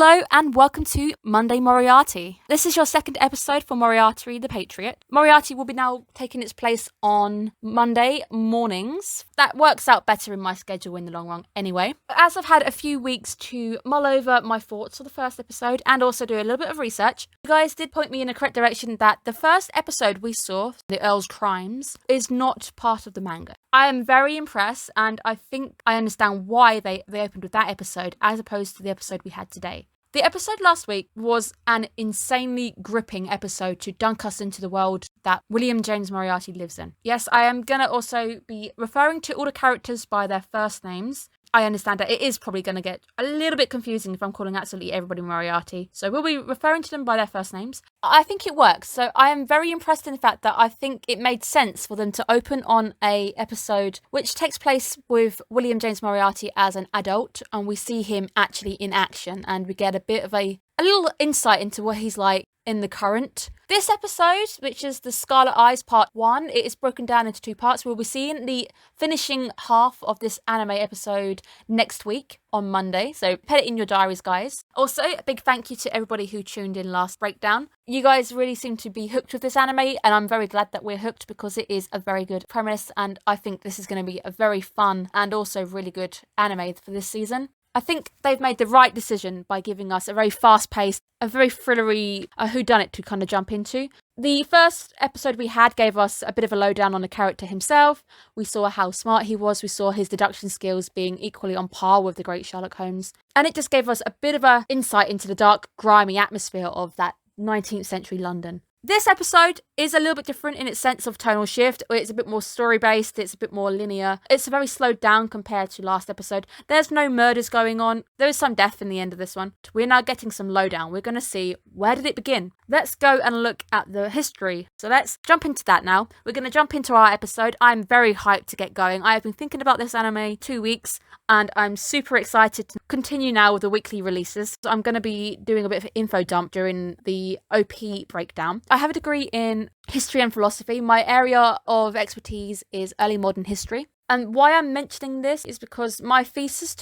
Hello and welcome to Manga Moriarty. This is your second episode for Moriarty the Patriot. Moriarty will be now taking its place on Monday mornings. That works out better in my schedule in the long run anyway. As I've had a few weeks to mull over my thoughts for the first episode and also do a little bit of research, you guys did point me in a correct direction that the first episode we saw, The Earl's Crimes, is not part of the manga. I am very impressed and I think I understand why they opened with that episode as opposed to the episode we had today. The episode last week was an insanely gripping episode to dunk us into the world that William James Moriarty lives in. Yes, I am going to also be referring to all the characters by their first names. I understand that it is probably going to get a little bit confusing if I'm calling absolutely everybody Moriarty. So we'll be referring to them by their first names. I think it works. So I am very impressed in the fact that I think it made sense for them to open on a episode which takes place with William James Moriarty as an adult, and we see him actually in action and we get a bit of a little insight into what he's like in the current. This episode, which is the Scarlet Eyes Part 1, it is broken down into two parts. We'll be seeing the finishing half of this anime episode next week on Monday, so put it in your diaries, guys. Also, a big thank you to everybody who tuned in last breakdown. You guys really seem to be hooked with this anime, and I'm very glad that we're hooked because it is a very good premise, and I think this is going to be a very fun and also really good anime for this season. I think they've made the right decision by giving us a very fast-paced, a very thrillery whodunit to kind of jump into. The first episode we had gave us a bit of a lowdown on the character himself. We saw how smart he was. We saw his deduction skills being equally on par with the great Sherlock Holmes. And it just gave us a bit of an insight into the dark, grimy atmosphere of that 19th century London. This episode is a little bit different in its sense of tonal shift. It's a bit more story-based, it's a bit more linear. It's very slowed down compared to last episode. There's no murders going on. There is some death in the end of this one. We're now getting some lowdown. We're going to see, where did it begin? Let's go and look at the history. So let's jump into that now. We're going to jump into our episode. I'm very hyped to get going. I have been thinking about this anime 2 weeks, and I'm super excited to continue now with the weekly releases. So I'm going to be doing a bit of an info dump during the OP breakdown. I have a degree in history and philosophy. My area of expertise is early modern history. And why I'm mentioning this is because my thesis,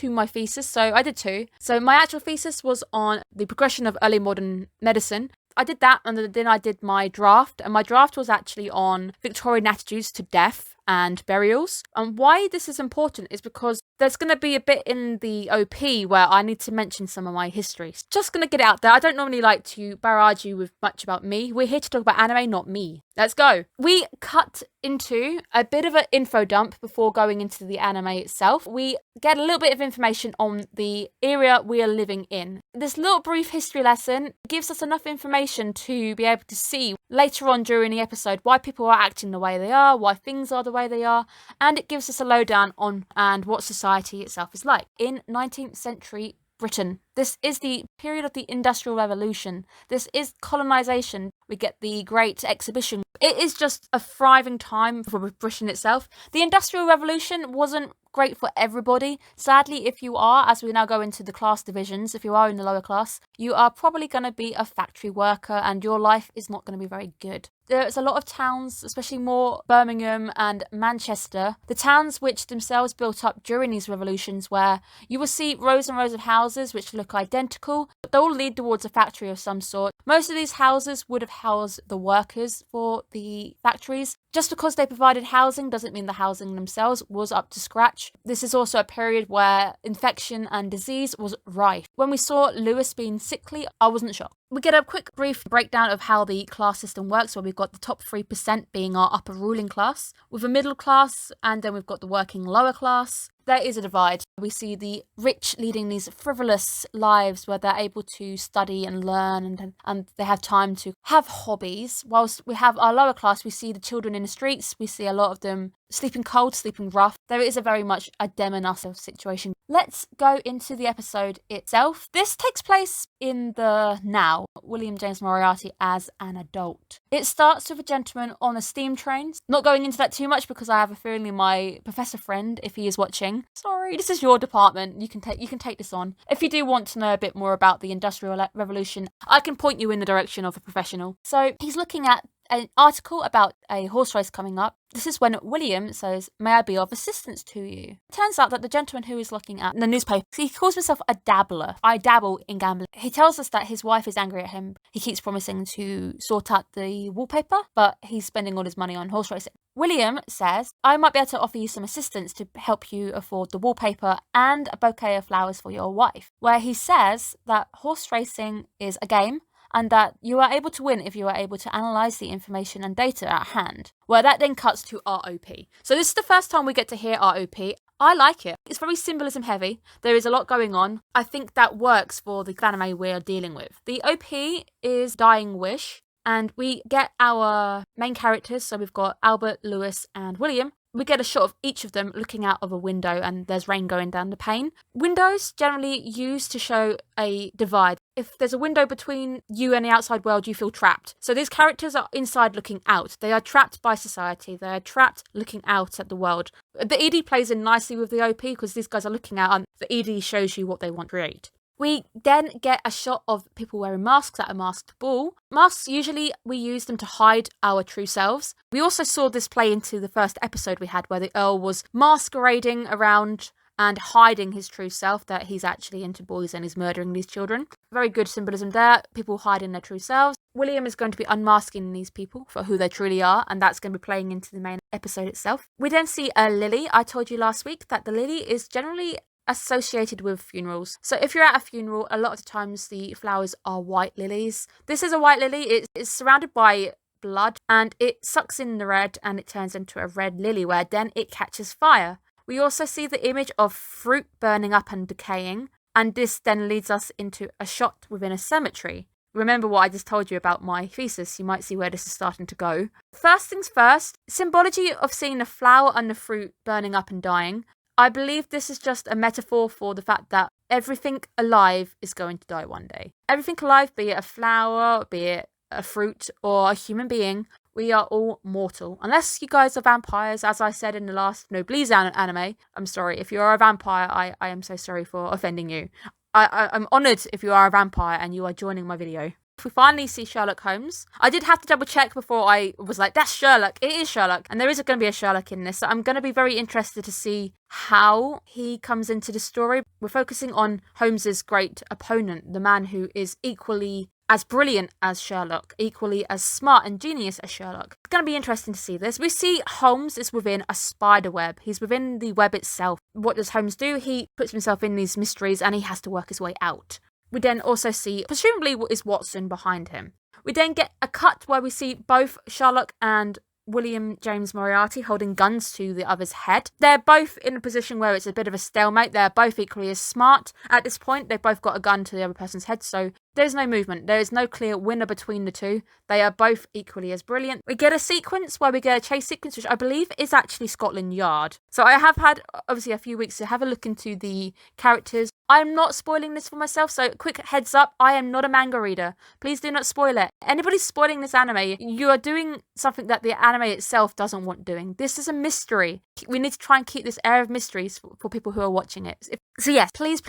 so I did two. So my actual thesis was on the progression of early modern medicine. I did that, and then I did my draft, and my draft was actually on Victorian attitudes to death and burials. And why this is important is because there's going to be a bit in the OP where I need to mention some of my history. Just going to get it out there. I don't normally like to barrage you with much about me. We're here to talk about anime, not me. Let's go. We cut into a bit of an info dump before going into the anime itself. We get a little bit of information on the area we are living in. This little brief history lesson gives us enough information to be able to see later on during the episode why people are acting the way they are, why things are the way they are, and it gives us a lowdown on and what society itself is like in 19th century Britain. This is the period of the Industrial Revolution. This is colonization. We get the Great Exhibition. It is just a thriving time for Britain itself. The Industrial Revolution wasn't great for everybody. Sadly, if you are, as we now go into the class divisions, if you are in the lower class, you are probably going to be a factory worker and your life is not going to be very good. There's a lot of towns, especially more Birmingham and Manchester, the towns which themselves built up during these revolutions, where you will see rows and rows of houses which look identical, but they all lead towards a factory of some sort. Most of these houses would have housed the workers for the factories. Just because they provided housing doesn't mean the housing themselves was up to scratch. This is also a period where infection and disease was rife. When we saw Lewis being sickly, I wasn't shocked. We get a quick brief breakdown of how the class system works, where we've got the top 3% being our upper ruling class, with a middle class, and then we've got the working lower class. There is a divide. We see the rich leading these frivolous lives where they're able to study and learn and they have time to have hobbies. Whilst we have our lower class, we see the children in the streets. We see a lot of them sleeping cold, sleeping rough. There is a very much a them and us situation. Let's go into the episode itself. This takes place in the now, William James Moriarty as an adult. It starts with a gentleman on a steam train. Not going into that too much because I have a feeling my professor friend, if he is watching, sorry, this is your department. You can take this on. If you do want to know a bit more about the Industrial Revolution, I can point you in the direction of a professional. So he's looking at an article about a horse race coming up. This is when William says, "May I be of assistance to you?" It turns out that the gentleman who is looking at the newspaper, he calls himself a dabbler. I dabble in gambling. He tells us that his wife is angry at him. He keeps promising to sort out the wallpaper, but he's spending all his money on horse racing. William says, "I might be able to offer you some assistance to help you afford the wallpaper and a bouquet of flowers for your wife," where he says that horse racing is a game and that you are able to win if you are able to analyse the information and data at hand, where that then cuts to ROP. So this is the first time we get to hear ROP. I like it. It's very symbolism heavy. There is a lot going on. I think that works for the anime we're dealing with. The OP is Dying Wish, and we get our main characters. So we've got Albert, Lewis, and William. We get a shot of each of them looking out of a window and there's rain going down the pane. Windows generally used to show a divide. If there's a window between you and the outside world, you feel trapped. So these characters are inside looking out. They are trapped by society. They are trapped looking out at the world. The ED plays in nicely with the OP because these guys are looking out and the ED shows you what they want to create. We then get a shot of people wearing masks at a masked ball. Masks, usually we use them to hide our true selves. We also saw this play into the first episode we had where the Earl was masquerading around and hiding his true self, that he's actually into boys and he's murdering these children. Very good symbolism there, people hiding their true selves. William is going to be unmasking these people for who they truly are, and that's going to be playing into the main episode itself. We then see a lily. I told you last week that the lily is generally associated with funerals. So if you're at a funeral, a lot of the times the flowers are white lilies. This is a white lily. It's surrounded by blood and it sucks in the red and it turns into a red lily where then it catches fire. We also see the image of fruit burning up and decaying, and this then leads us into a shot within a cemetery. Remember what I just told you about my thesis, you might see where this is starting to go. First things first, symbology of seeing the flower and the fruit burning up and dying. I believe this is just a metaphor for the fact that everything alive is going to die one day. Everything alive, be it a flower, be it a fruit, or a human being, we are all mortal. Unless you guys are vampires, as I said in the last Noblesse anime. I'm sorry, if you are a vampire, I am so sorry for offending you. I'm honoured if you are a vampire and you are joining my video. We finally see Sherlock Holmes. I did have to double check before I was like, that's Sherlock. It is Sherlock. And there is going to be a Sherlock in this. So I'm going to be very interested to see how he comes into the story. We're focusing on Holmes's great opponent, the man who is equally as brilliant as Sherlock, equally as smart and genius as Sherlock. It's going to be interesting to see this. We see Holmes is within a spider web. He's within the web itself. What does Holmes do? He puts himself in these mysteries and he has to work his way out. We then also see, presumably, is Watson behind him. We then get a cut where we see both Sherlock and William James Moriarty holding guns to the other's head. They're both in a position where it's a bit of a stalemate. They're both equally as smart. At this point, they've both got a gun to the other person's head, so there's no movement. There is no clear winner between the two. They are both equally as brilliant. We get a sequence where we get a chase sequence, which I believe is actually Scotland Yard. So I have had, obviously, a few weeks to have a look into the characters. I'm not spoiling this for myself, so quick heads up, I am not a manga reader. Please do not spoil it. Anybody spoiling this anime, you are doing something that the anime itself doesn't want doing. This is a mystery. We need to try and keep this air of mysteries for people who are watching it. So yes, please,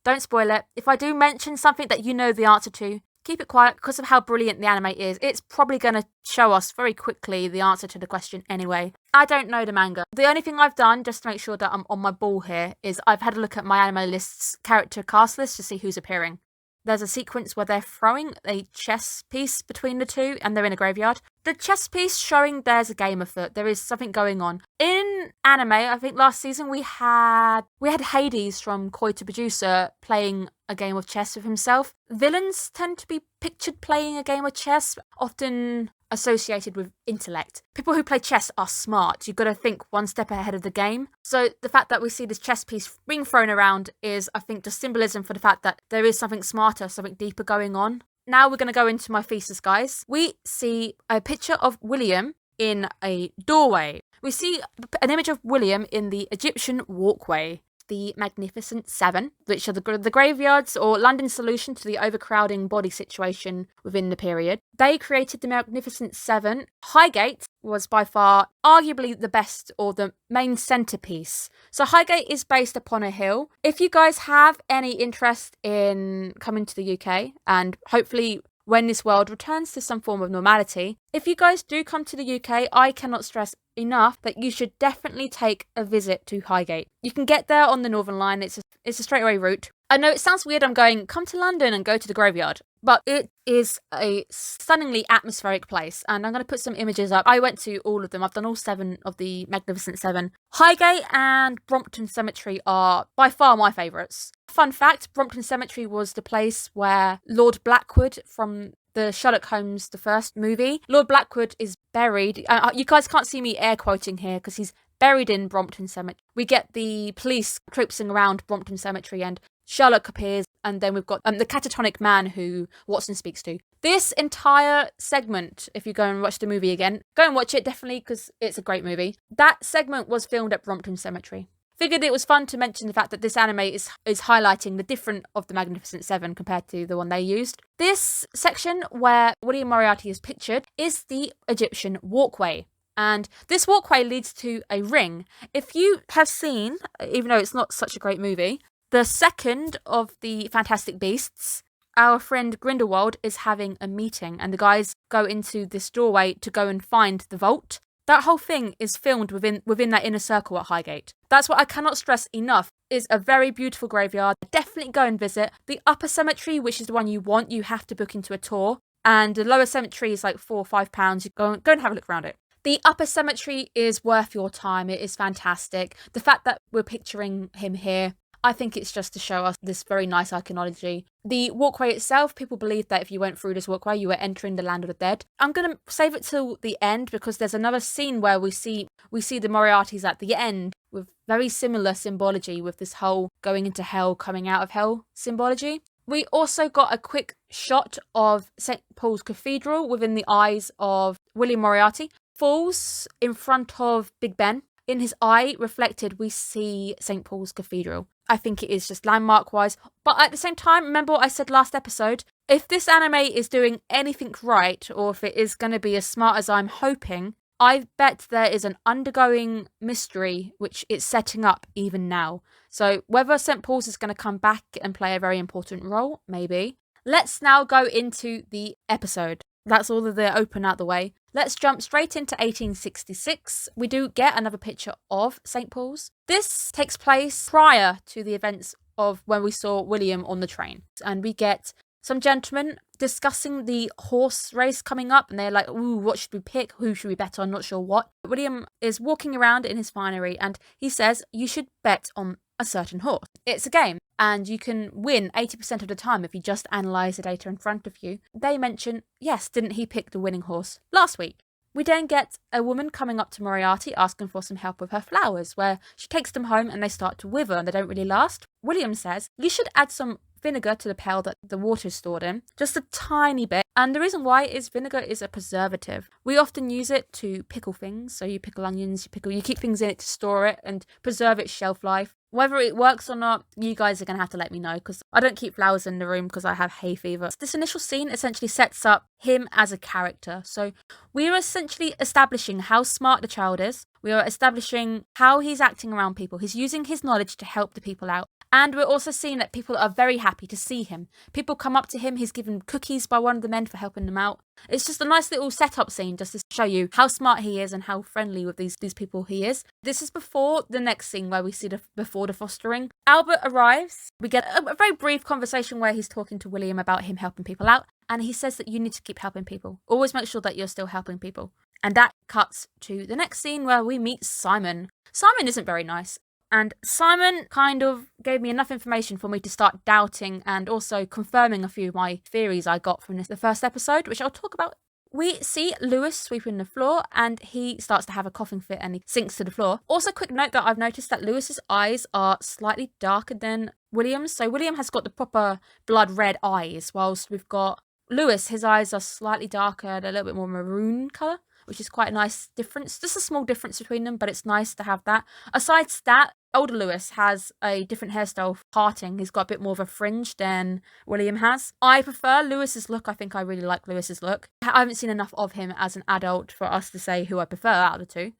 don't spoil it. If I do mention something that you know the answer to, keep it quiet because of how brilliant the anime is. It's probably going to show us very quickly the answer to the question anyway. I don't know the manga. The only thing I've done, just to make sure that I'm on my ball here, is I've had a look at my anime list's character cast list to see who's appearing. There's a sequence where they're throwing a chess piece between the two and they're in a graveyard. The chess piece showing there's a game afoot. There is something going on. In anime, I think last season we had Hades from Koi to Producer playing a game of chess with himself. Villains tend to be pictured playing a game of chess, often associated with intellect. People who play chess are smart. You've got to think one step ahead of the game. So the fact that we see this chess piece being thrown around is, I think, just symbolism for the fact that there is something smarter, something deeper going on. Now we're going to go into my thesis, guys. We see a picture of William in a doorway. We see an image of William in the Egyptian walkway. The Magnificent Seven, which are the graveyards or London's solution to the overcrowding body situation within the period. They created the Magnificent Seven. Highgate was by far arguably the best or the main centerpiece. So Highgate is based upon a hill. If you guys have any interest in coming to the UK and hopefully when this world returns to some form of normality. If you guys do come to the UK, I cannot stress enough that you should definitely take a visit to Highgate. You can get there on the Northern Line. It's a straightaway route. I know it sounds weird, I'm going, come to London and go to the graveyard. But it is a stunningly atmospheric place, and I'm going to put some images up. I went to all of them. I've done all 7 of the Magnificent 7. Highgate and Brompton Cemetery are by far my favourites. Fun fact, Brompton Cemetery was the place where Lord Blackwood from the Sherlock Holmes, the first movie, Lord Blackwood is buried. You guys can't see me air quoting here because he's buried in Brompton Cemetery. We get the police traipsing around Brompton Cemetery and Sherlock appears, and then we've got the catatonic man who Watson speaks to. This entire segment, if you go and watch the movie again, go and watch it definitely because it's a great movie. That segment was filmed at Brompton Cemetery. Figured it was fun to mention the fact that this anime is highlighting the different of the Magnificent 7 compared to the one they used. This section where William Moriarty is pictured is the Egyptian walkway. And this walkway leads to a ring. If you have seen, even though it's not such a great movie, the second of the Fantastic Beasts, our friend Grindelwald is having a meeting and the guys go into this doorway to go and find the vault. That whole thing is filmed within that inner circle at Highgate. That's what I cannot stress enough. Is a very beautiful graveyard. Definitely go and visit. The upper cemetery, which is the one you want, you have to book into a tour. And the lower cemetery is like £4 or £5. You go and have a look around it. The upper cemetery is worth your time. It is fantastic. The fact that we're picturing him here, I think it's just to show us this very nice iconology. The walkway itself, people believe that if you went through this walkway, you were entering the land of the dead. I'm going to save it till the end because there's another scene where we see the Moriartys at the end with very similar symbology with this whole going into hell, coming out of hell symbology. We also got a quick shot of St. Paul's Cathedral within the eyes of William Moriarty. Falls in front of Big Ben. In his eye reflected, we see St. Paul's Cathedral. I think it is just landmark-wise. But at the same time, remember what I said last episode? If this anime is doing anything right, or if it is going to be as smart as I'm hoping, I bet there is an undergoing mystery which it's setting up even now. So whether St. Paul's is going to come back and play a very important role, maybe. Let's now go into the episode. That's all of the open out the way. Let's jump straight into 1866. We do get another picture of St. Paul's. This takes place prior to the events of when we saw William on the train. And we get some gentlemen discussing the horse race coming up. And they're like, ooh, what should we pick? Who should we bet on? Not sure what. William is walking around in his finery and he says, you should bet on a certain horse. It's a game and you can win 80% of the time if you just analyse the data in front of you. They mention, yes, didn't he pick the winning horse last week? We then get a woman coming up to Moriarty asking for some help with her flowers, where she takes them home and they start to wither and they don't really last. William says, you should add some vinegar to the pail that the water is stored in, just a tiny bit. And the reason why is vinegar is a preservative. We often use it to pickle things. So you pickle onions, you keep things in it to store it and preserve its shelf life. Whether it works or not, you guys are going to have to let me know because I don't keep flowers in the room because I have hay fever. This initial scene essentially sets up him as a character. So we are essentially establishing how smart the child is. We are establishing how he's acting around people. He's using his knowledge to help the people out. And we're also seeing that people are very happy to see him. People come up to him. He's given cookies by one of the men for helping them out. It's just a nice little setup scene just to show you how smart he is and how friendly with these people he is. This is before the next scene where we see before the fostering. Albert arrives. We get a very brief conversation where he's talking to William about him helping people out. And he says that you need to keep helping people. Always make sure that you're still helping people. And that cuts to the next scene where we meet Simon. Simon isn't very nice. And Simon kind of gave me enough information for me to start doubting and also confirming a few of my theories I got from the first episode, which I'll talk about. We see Lewis sweeping the floor and he starts to have a coughing fit and he sinks to the floor. Also, quick note that I've noticed that Lewis's eyes are slightly darker than William's. So William has got the proper blood red eyes, whilst we've got Lewis, his eyes are slightly darker and a little bit more maroon colour, which is quite a nice difference. Just a small difference between them, but it's nice to have that. Aside from that, older Lewis has a different hairstyle parting. He's got a bit more of a fringe than William has. I prefer Lewis's look. I think I really like Lewis's look. I haven't seen enough of him as an adult for us to say who I prefer out of the two.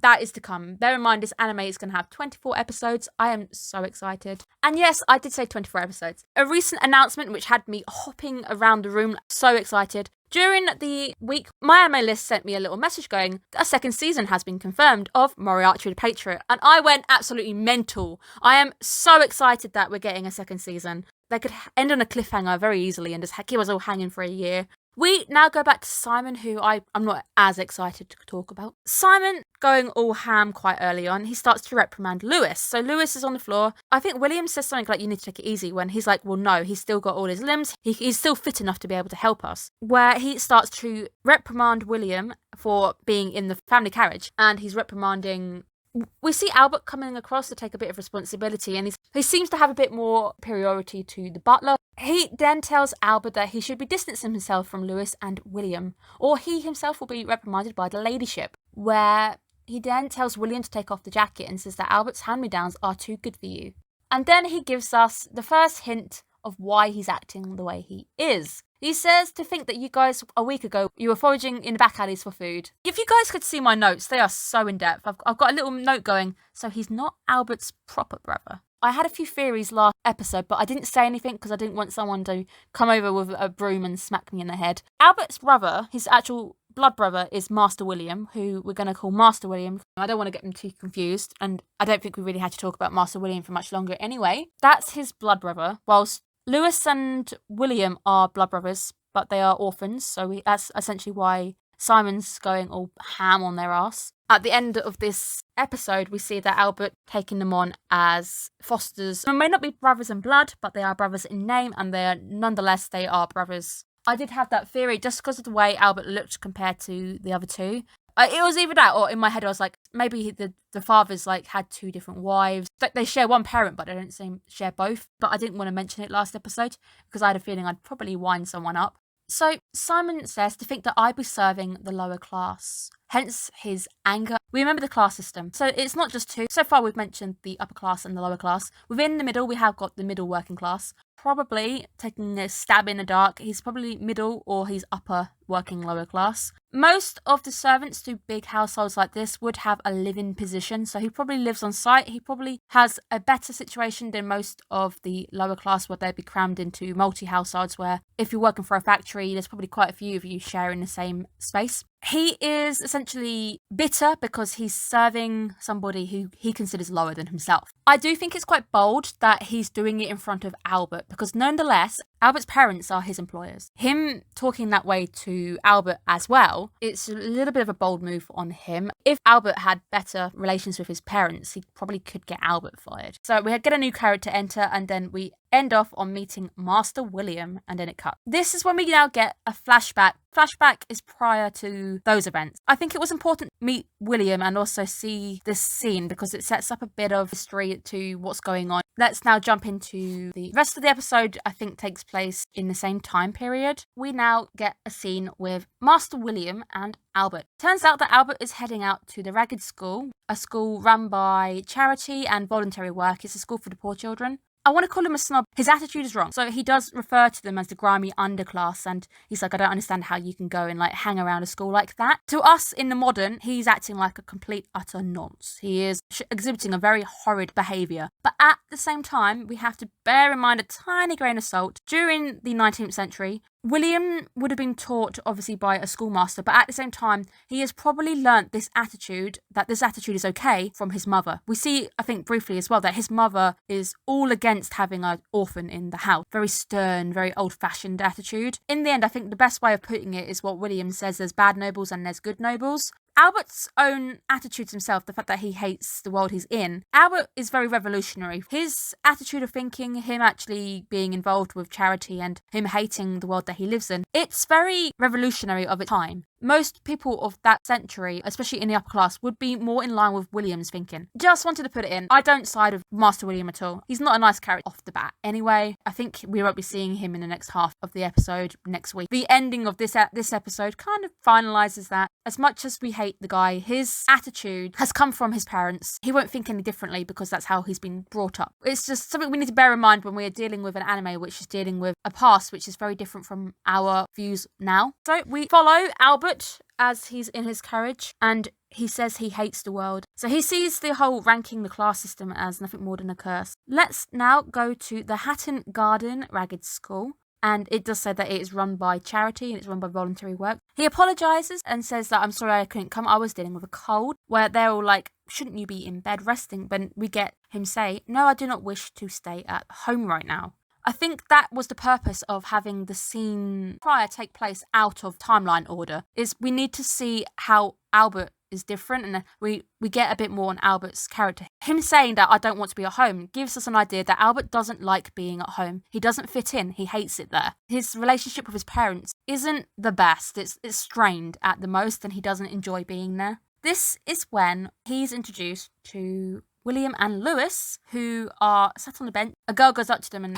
that is to come. Bear in mind, this anime is going to have 24 episodes. I am so excited. And yes, I did say 24 episodes. A recent announcement which had me hopping around the room, so excited. During the week, my anime list sent me a little message going, a second season has been confirmed of Moriarty the Patriot. And I went absolutely mental. I am so excited that we're getting a second season. They could end on a cliffhanger very easily and just keep us all hanging for a year. We now go back to Simon, who I'm not as excited to talk about. Simon, going all ham quite early on, he starts to reprimand Lewis. So Lewis is on the floor. I think William says something like, you need to take it easy, when he's like, well, no, he's still got all his limbs. He's still fit enough to be able to help us. Where he starts to reprimand William for being in the family carriage. And he's reprimanding... We see Albert coming across to take a bit of responsibility, and he seems to have a bit more superiority to the butler. He then tells Albert that he should be distancing himself from Lewis and William, or he himself will be reprimanded by the ladyship, where he then tells William to take off the jacket and says that Albert's hand-me-downs are too good for you. And then he gives us the first hint of why he's acting the way he is. He says to think that you guys, a week ago, you were foraging in the back alleys for food. If you guys could see my notes, they are so in-depth. I've got a little note going, so he's not Albert's proper brother. I had a few theories last episode, but I didn't say anything because I didn't want someone to come over with a broom and smack me in the head. Albert's brother, his actual blood brother, is Master William, who we're going to call Master William. I don't want to get them too confused, and I don't think we really had to talk about Master William for much longer anyway. That's his blood brother, whilst Lewis and William are blood brothers, but they are orphans, so that's essentially why Simon's going all ham on their ass. At the end of this episode, we see that Albert taking them on as fosters. They may not be brothers in blood, but they are brothers in name, and nonetheless, they are brothers. I did have that theory just because of the way Albert looked compared to the other two. It was either that, or in my head I was like, maybe the fathers had two different wives. They share one parent, but they don't seem share both. But I didn't want to mention it last episode because I had a feeling I'd probably wind someone up. So Simon says to think that I'd be serving the lower class, hence his anger. We remember the class system, so it's not just two. So far we've mentioned the upper class and the lower class. Within the middle we have got the middle working class. Probably, taking a stab in the dark, he's probably middle or he's upper working lower class. Most of the servants to big households like this would have a live-in position, so he probably lives on site. He probably has a better situation than most of the lower class, where they'd be crammed into multi-households, where if you're working for a factory, there's probably quite a few of you sharing the same space. He is essentially bitter because he's serving somebody who he considers lower than himself. I do think it's quite bold that he's doing it in front of Albert, because nonetheless, Albert's parents are his employers. Him talking that way to Albert as well, it's a little bit of a bold move on him. If Albert had better relations with his parents, he probably could get Albert fired. So we get a new character enter, and then we end off on meeting Master William, and then it cuts. This is when we now get a flashback. Flashback is prior to those events. I think it was important to meet William and also see this scene because it sets up a bit of history to what's going on. Let's now jump into the rest of the episode. I think takes place in the same time period. We now get a scene with Master William and Albert. Turns out that Albert is heading out to the Ragged School, a school run by charity and voluntary work. It's a school for the poor children. I want to call him a snob. His attitude is wrong. So he does refer to them as the grimy underclass, and he's like, I don't understand how you can go and hang around a school like that. To us in the modern, he's acting like a complete utter nonce. He is exhibiting a very horrid behaviour. But at the same time, we have to bear in mind a tiny grain of salt. During the 19th century, William would have been taught, obviously, by a schoolmaster, but at the same time, he has probably learnt this attitude, that this attitude is okay, from his mother. We see, I think, briefly as well, that his mother is all against having an orphan in the house. Very stern, very old-fashioned attitude. In the end, I think the best way of putting it is what William says, there's bad nobles and there's good nobles. Albert's own attitudes himself, the fact that he hates the world he's in, Albert is very revolutionary. His attitude of thinking, him actually being involved with charity and him hating the world that he lives in, it's very revolutionary of its time. Most people of that century, especially in the upper class, would be more in line with William's thinking. Just wanted to put it in. I don't side with Master William at all. He's not a nice character off the bat. Anyway, I think we won't be seeing him in the next half of the episode next week. The ending of this episode kind of finalises that. As much as we hate the guy, his attitude has come from his parents. He won't think any differently because that's how he's been brought up. It's just something we need to bear in mind when we are dealing with an anime which is dealing with a past which is very different from our views now. So we follow Albert Albert, as he's in his carriage, and he says he hates the world. So he sees the whole ranking the class system as nothing more than a curse. Let's now go to the Hatton Garden Ragged School. And it does say that it is run by charity and it's run by voluntary work. He apologises and says that, I'm sorry I couldn't come, I was dealing with a cold. Where they're all like, shouldn't you be in bed resting? But we get him say, no, I do not wish to stay at home right now. I think that was the purpose of having the scene prior take place out of timeline order, is we need to see how Albert is different, and we get a bit more on Albert's character. Him saying that I don't want to be at home gives us an idea that Albert doesn't like being at home. He doesn't fit in. He hates it there. His relationship with his parents isn't the best. It's strained at the most, and he doesn't enjoy being there. This is when he's introduced to William and Lewis, who are sat on the bench. A girl goes up to them and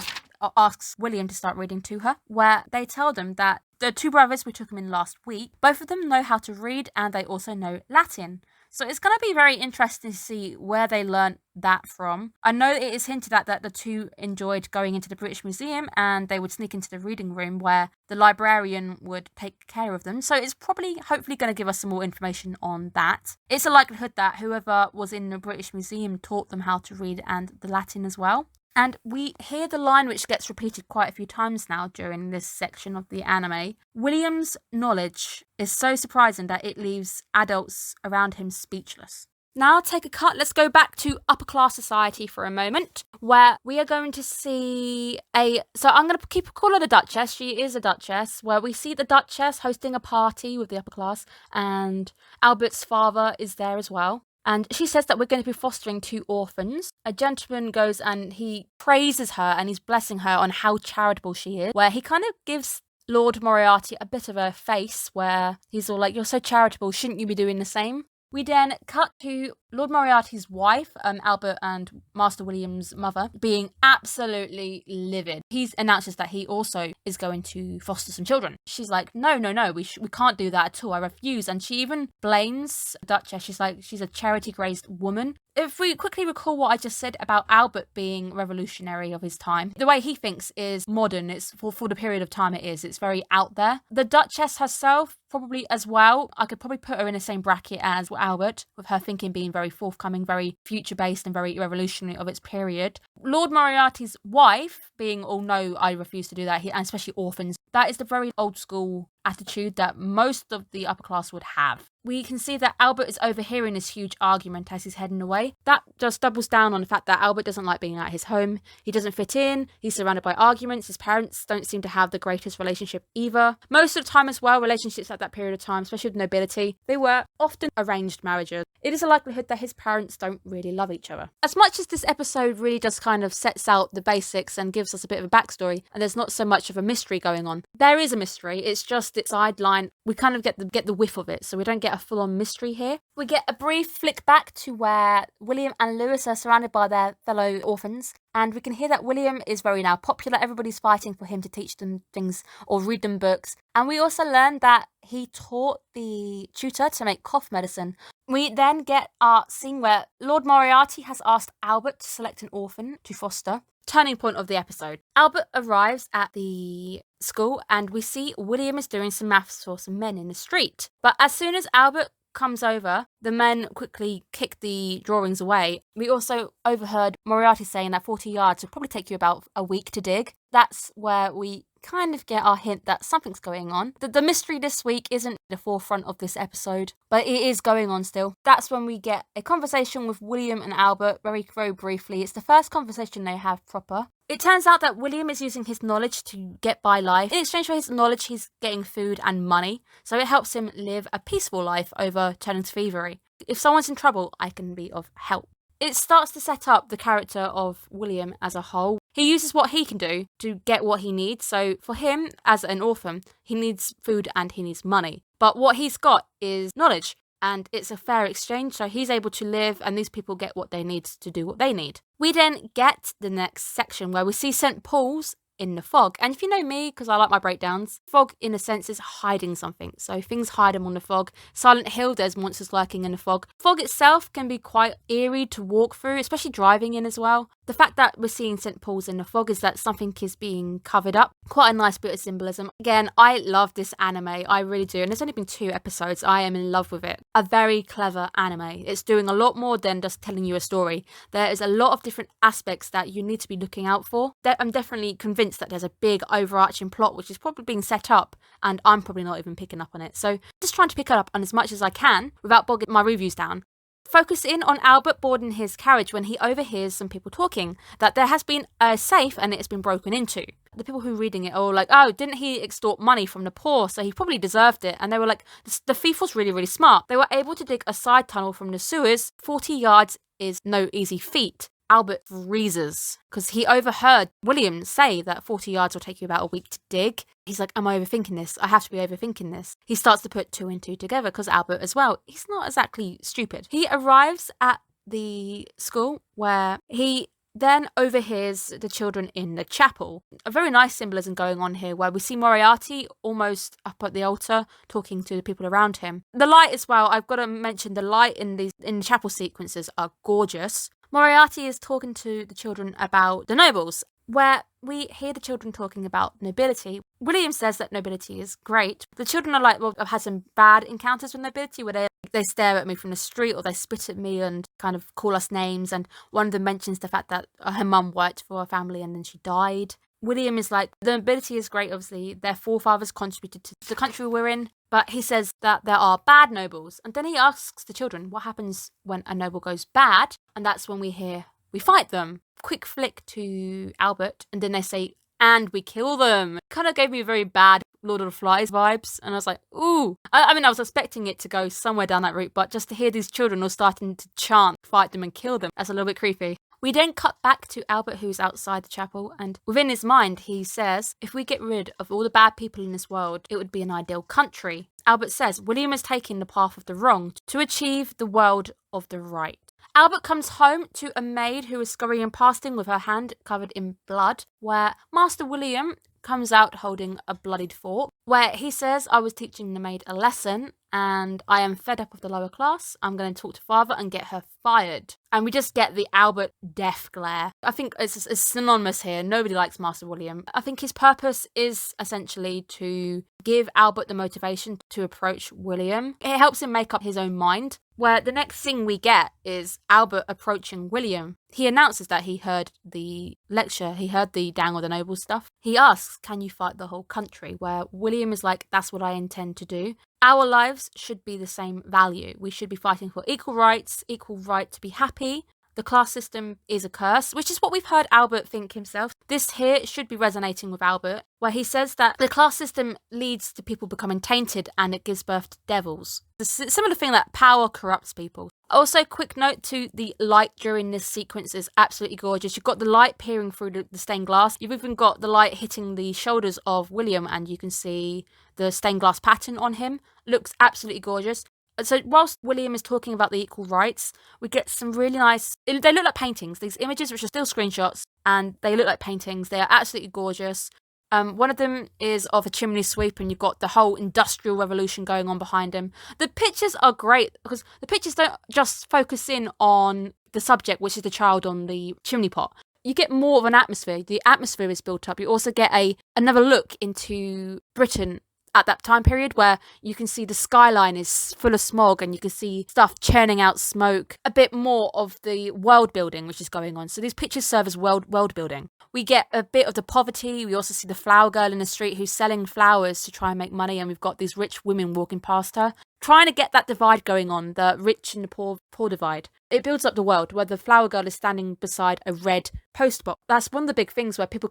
asks William to start reading to her, where they tell them that the two brothers, we took them in last week, both of them know how to read and they also know Latin. So it's going to be very interesting to see where they learnt that from. I know it is hinted at that the two enjoyed going into the British Museum and they would sneak into the reading room where the librarian would take care of them. So it's probably, hopefully, going to give us some more information on that. It's a likelihood that whoever was in the British Museum taught them how to read and the Latin as well. And we hear the line which gets repeated quite a few times now during this section of the anime. William's knowledge is so surprising that it leaves adults around him speechless. Now take a cut, let's go back to upper class society for a moment, where we are going to see so I'm going to call her the Duchess, she is a Duchess, where we see the Duchess hosting a party with the upper class, and Albert's father is there as well. And she says that we're going to be fostering 2 orphans. A gentleman goes and he praises her and he's blessing her on how charitable she is, where he kind of gives Lord Moriarty a bit of a face where he's all like, you're so charitable, shouldn't you be doing the same? We then cut to Lord Moriarty's wife, Albert and Master William's mother, being absolutely livid. He announces that he also is going to foster some children. She's like, no, we can't do that at all. I refuse. And she even blames Duchess. She's like, she's a charity-crazed woman. If we quickly recall what I just said about Albert being revolutionary of his time, the way he thinks is modern. It's for the period of time it is. It's very out there. The Duchess herself, probably as well. I could probably put her in the same bracket as Albert, with her thinking being very forthcoming, very future-based and very revolutionary of its period. Lord Moriarty's wife being, oh no, I refuse to do that, and especially orphans. That is the very old school attitude that most of the upper class would have. We can see that Albert is overhearing this huge argument as he's heading away. That just doubles down on the fact that Albert doesn't like being at his home. He doesn't fit in. He's surrounded by arguments. His parents don't seem to have the greatest relationship either. Most of the time as well, relationships at that period of time, especially with nobility, they were often arranged marriages. It is a likelihood that his parents don't really love each other. As much as this episode really just kind of sets out the basics and gives us a bit of a backstory, and there's not so much of a mystery going on, there is a mystery. It's just its sideline. We kind of get the whiff of it, so we don't get a full-on mystery here. We get a brief flick back to where William and Lewis are surrounded by their fellow orphans, and we can hear that William is very now popular. Everybody's fighting for him to teach them things or read them books. And we also learn that he taught the tutor to make cough medicine. We then get our scene where Lord Moriarty has asked Albert to select an orphan to foster. Turning point of the episode. Albert arrives at the school and we see William is doing some maths for some men in the street. But as soon as Albert comes over, the men quickly kick the drawings away. We also overheard Moriarty saying that 40 yards would probably take you about a week to dig. That's where we kind of get our hint that something's going on. The mystery this week isn't the forefront of this episode, but it is going on still. That's when we get a conversation with William and Albert, very, very briefly. It's the first conversation they have proper. It turns out that William is using his knowledge to get by life. In exchange for his knowledge, he's getting food and money, so it helps him live a peaceful life over turning to thievery. If someone's in trouble, I can be of help. It starts to set up the character of William as a whole. He uses what he can do to get what he needs. So for him, as an orphan, he needs food and he needs money. But what he's got is knowledge. And it's a fair exchange, so he's able to live and these people get what they need to do what they need. We then get the next section where we see St. Paul's in the fog. And if you know me, because I like my breakdowns, fog in a sense is hiding something. So things hide them on the fog. Silent Hill, there's monsters lurking in the fog. Fog itself can be quite eerie to walk through, especially driving in as well. The fact that we're seeing St. Paul's in the fog is that something is being covered up. Quite a nice bit of symbolism. Again, I love this anime. I really do. And there's only been 2 episodes. I am in love with it. A very clever anime. It's doing a lot more than just telling you a story. There is a lot of different aspects that you need to be looking out for. I'm definitely convinced that there's a big overarching plot which is probably being set up, and I'm probably not even picking up on it. So just trying to pick it up on as much as I can without bogging my reviews down. Focus in on Albert boarding his carriage when he overhears some people talking that there has been a safe and it has been broken into. The people who are reading it are all like, oh, didn't he extort money from the poor, so he probably deserved it? And they were like, the thief was really, really smart. They were able to dig a side tunnel from the sewers. 40 yards is no easy feat. Albert freezes because he overheard William say that 40 yards will take you about a week to dig. He's like, am I overthinking this? I have to be overthinking this. He starts to put 2 and 2 together because Albert as well, he's not exactly stupid. He arrives at the school where he then overhears the children in the chapel. A very nice symbolism going on here where we see Moriarty almost up at the altar talking to the people around him. The light as well, I've got to mention the light in the chapel sequences are gorgeous. Moriarty is talking to the children about the nobles, where we hear the children talking about nobility. William says that nobility is great. The children are like, well, I've had some bad encounters with nobility where they stare at me from the street or they spit at me and kind of call us names. And one of them mentions the fact that her mum worked for her family and then she died. William is like, the nobility is great, obviously. Their forefathers contributed to the country we're in. But he says that there are bad nobles. And then he asks the children what happens when a noble goes bad. And that's when we hear, we fight them. Quick flick to Albert. And then they say, and we kill them. Kind of gave me very bad Lord of the Flies vibes. And I was like, ooh. I mean, I was expecting it to go somewhere down that route. But just to hear these children all starting to chant, fight them and kill them, that's a little bit creepy. We then cut back to Albert, who's outside the chapel, and within his mind, he says, if we get rid of all the bad people in this world, it would be an ideal country. Albert says, William is taking the path of the wrong to achieve the world of the right. Albert comes home to a maid who is scurrying past him with her hand covered in blood, where Master William comes out holding a bloodied fork, where he says, I was teaching the maid a lesson, and I am fed up of the lower class. I'm going to talk to father and get her fired. And we just get the Albert death glare. I think it's synonymous here. Nobody likes Master William. I think his purpose is essentially to give Albert the motivation to approach William. It helps him make up his own mind, where the next thing we get is Albert approaching William. He announces that he heard the lecture, he heard the Down with the Nobles stuff. He asks, can you fight the whole country? Where William is like, that's what I intend to do. Our lives should be the same value. We should be fighting for equal rights, equal right to be happy. The class system is a curse, which is what we've heard Albert think himself. This here should be resonating with Albert, where he says that the class system leads to people becoming tainted and it gives birth to devils. It's a similar thing that power corrupts people. Also, quick note to the light during this sequence is absolutely gorgeous. You've got the light peering through the stained glass. You've even got the light hitting the shoulders of William and you can see the stained glass pattern on him. Looks absolutely gorgeous. So whilst William is talking about the equal rights, we get some really nice, they look like paintings, these images which are still screenshots, and they look like paintings. They are absolutely gorgeous. One of them is of a chimney sweep and you've got the whole industrial revolution going on behind him. The pictures are great because the pictures don't just focus in on the subject, which is the child on the chimney pot. You get more of an atmosphere. The atmosphere is built up. You also get another look into Britain at that time period where you can see the skyline is full of smog and you can see stuff churning out smoke. A bit more of the world building which is going on. So these pictures serve as world building. We get a bit of the poverty. We also see the flower girl in the street who's selling flowers to try and make money, and we've got these rich women walking past her, trying to get that divide going on, the rich and the poor divide. It builds up the world where the flower girl is standing beside a red post box. That's one of the big things where people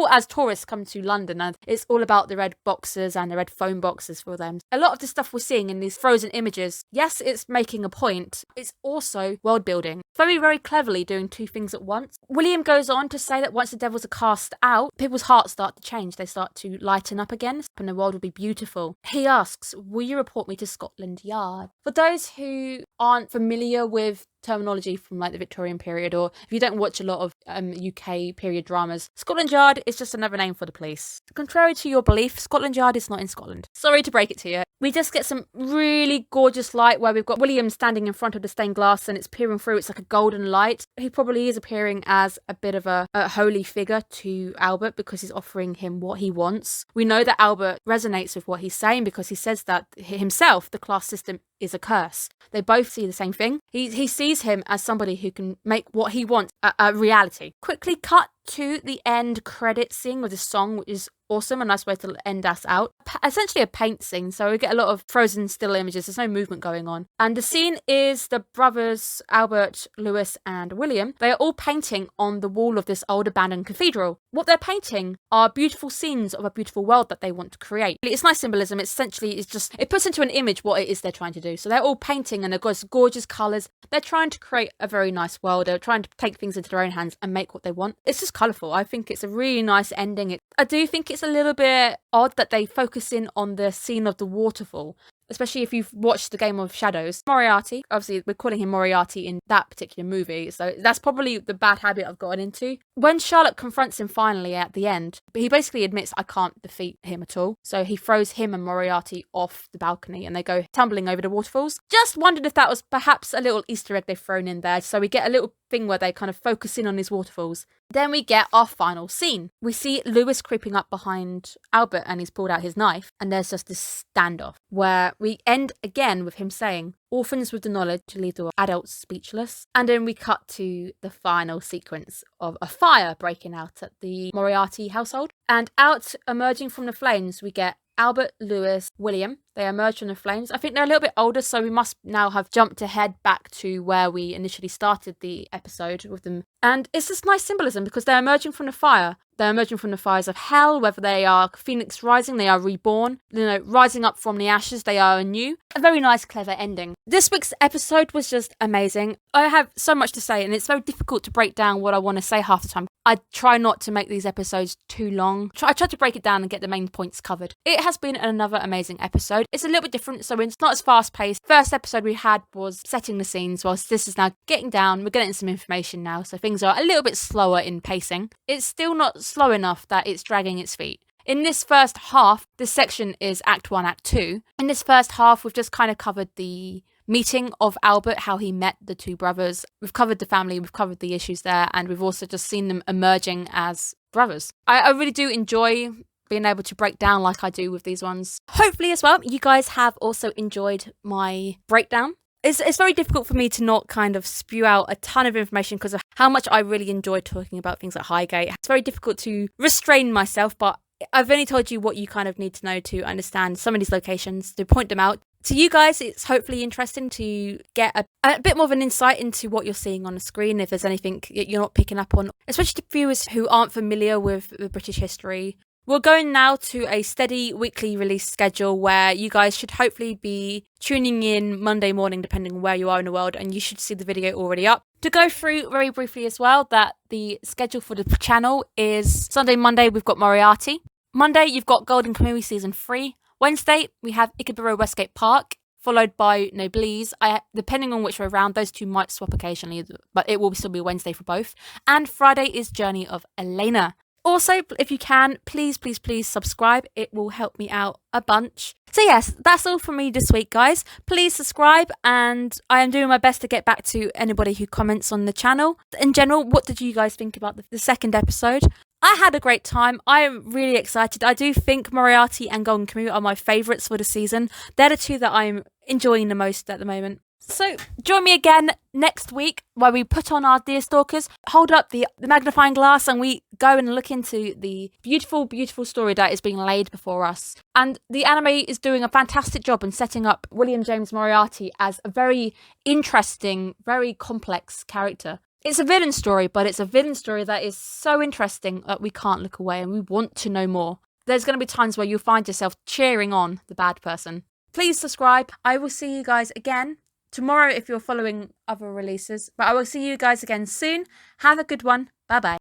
as tourists come to London, and it's all about the red boxes and the red phone boxes for them. A lot of the stuff we're seeing in these frozen images, yes, it's making a point. It's also world building. Very, very cleverly doing two things at once. William goes on to say that once the devils are cast out, people's hearts start to change. They start to lighten up again and the world will be beautiful. He asks, will you report me to Scotland Yard? For those who aren't familiar with terminology from like the Victorian period, or if you don't watch a lot of UK period dramas. Scotland Yard is just another name for the police. Contrary to your belief, Scotland Yard is not in Scotland. Sorry to break it to you. We just get some really gorgeous light where we've got William standing in front of the stained glass and it's peering through. It's like a golden light. He probably is appearing as a bit of a holy figure to Albert because he's offering him what he wants. We know that Albert resonates with what he's saying because he says that himself, the class system is a curse. They both see the same thing. He sees him as somebody who can make what he wants a reality. Quickly cut to the end credit scene with the song, which is awesome, a nice way to end us out. Essentially a paint scene, so we get a lot of frozen still images. There's no movement going on. And the scene is the brothers, Albert, Lewis, and William. They are all painting on the wall of this old abandoned cathedral. What they're painting are beautiful scenes of a beautiful world that they want to create. It's nice symbolism. It's just, it puts into an image what it is they're trying to do. So they're all painting and they've got gorgeous colours. They're trying to create a very nice world. They're trying to take things into their own hands and make what they want. It's just colourful. I think it's a really nice ending. I do think it's a little bit odd that they focus in on the scene of the waterfall, especially if you've watched the Game of Shadows. Moriarty, obviously we're calling him Moriarty in that particular movie, so that's probably the bad habit I've gotten into. When Sherlock confronts him finally at the end, he basically admits I can't defeat him at all, so he throws him and Moriarty off the balcony and they go tumbling over the waterfalls. Just wondered if that was perhaps a little Easter egg they've thrown in there, so we get a little thing where they kind of focus in on his waterfalls. Then we get our final scene. We see Lewis creeping up behind Albert and he's pulled out his knife and there's just this standoff where we end again with him saying, "Orphans with the knowledge to leave the adults speechless." And then we cut to the final sequence of a fire breaking out at the Moriarty household. And out emerging from the flames, we get Albert, Lewis, William. They emerge from the flames. I think they're a little bit older, so we must now have jumped ahead back to where we initially started the episode with them. And it's just nice symbolism because they're emerging from the fire. They're emerging from the fires of hell, whether they are Phoenix rising, they are reborn, rising up from the ashes, they are anew. A very nice, clever ending. This week's episode was just amazing. I have so much to say, and it's very difficult to break down what I want to say half the time. I try not to make these episodes too long. I try to break it down and get the main points covered. It has been another amazing episode. It's a little bit different, so it's not as fast-paced. First episode we had was setting the scenes, whilst this is now getting down. We're getting some information now, so things are a little bit slower in pacing. It's still not slow enough that it's dragging its feet. In this first half, this section is Act 1, Act 2. In this first half, we've just kind of covered the meeting of Albert, how he met the two brothers. We've covered the family, we've covered the issues there, and we've also just seen them emerging as brothers. I really do enjoy being able to break down like I do with these ones. Hopefully as well, you guys have also enjoyed my breakdown. It's very difficult for me to not kind of spew out a ton of information because of how much I really enjoy talking about things like Highgate. It's very difficult to restrain myself, but I've only told you what you kind of need to know to understand some of these locations, to point them out. To you guys, it's hopefully interesting to get a bit more of an insight into what you're seeing on the screen, if there's anything you're not picking up on, especially to viewers who aren't familiar with British history. We're going now to a steady weekly release schedule where you guys should hopefully be tuning in Monday morning, depending on where you are in the world, and you should see the video already up. To go through very briefly as well, that the schedule for the channel is Sunday, Monday, we've got Moriarty. Monday, you've got Golden Kamuy Season 3. Wednesday, we have Ikeburo Westgate Park, followed by Noblesse. Depending on which way around, those two might swap occasionally, but it will still be Wednesday for both. And Friday is Journey of Elena. Also, if you can, please subscribe. It will help me out a bunch. So yes, that's all from me this week, guys. Please subscribe, and I am doing my best to get back to anybody who comments on the channel. In general, what did you guys think about the second episode? I had a great time. I am really excited. I do think Moriarty and Golden Kamuy are my favourites for the season. They're the two that I'm enjoying the most at the moment. So join me again next week where we put on our Deerstalkers, hold up the magnifying glass, and we go and look into the beautiful, beautiful story that is being laid before us. And the anime is doing a fantastic job in setting up William James Moriarty as a very interesting, very complex character. It's a villain story, but it's a villain story that is so interesting that we can't look away and we want to know more. There's going to be times where you'll find yourself cheering on the bad person. Please subscribe. I will see you guys again tomorrow if you're following other releases. But I will see you guys again soon. Have a good one. Bye bye.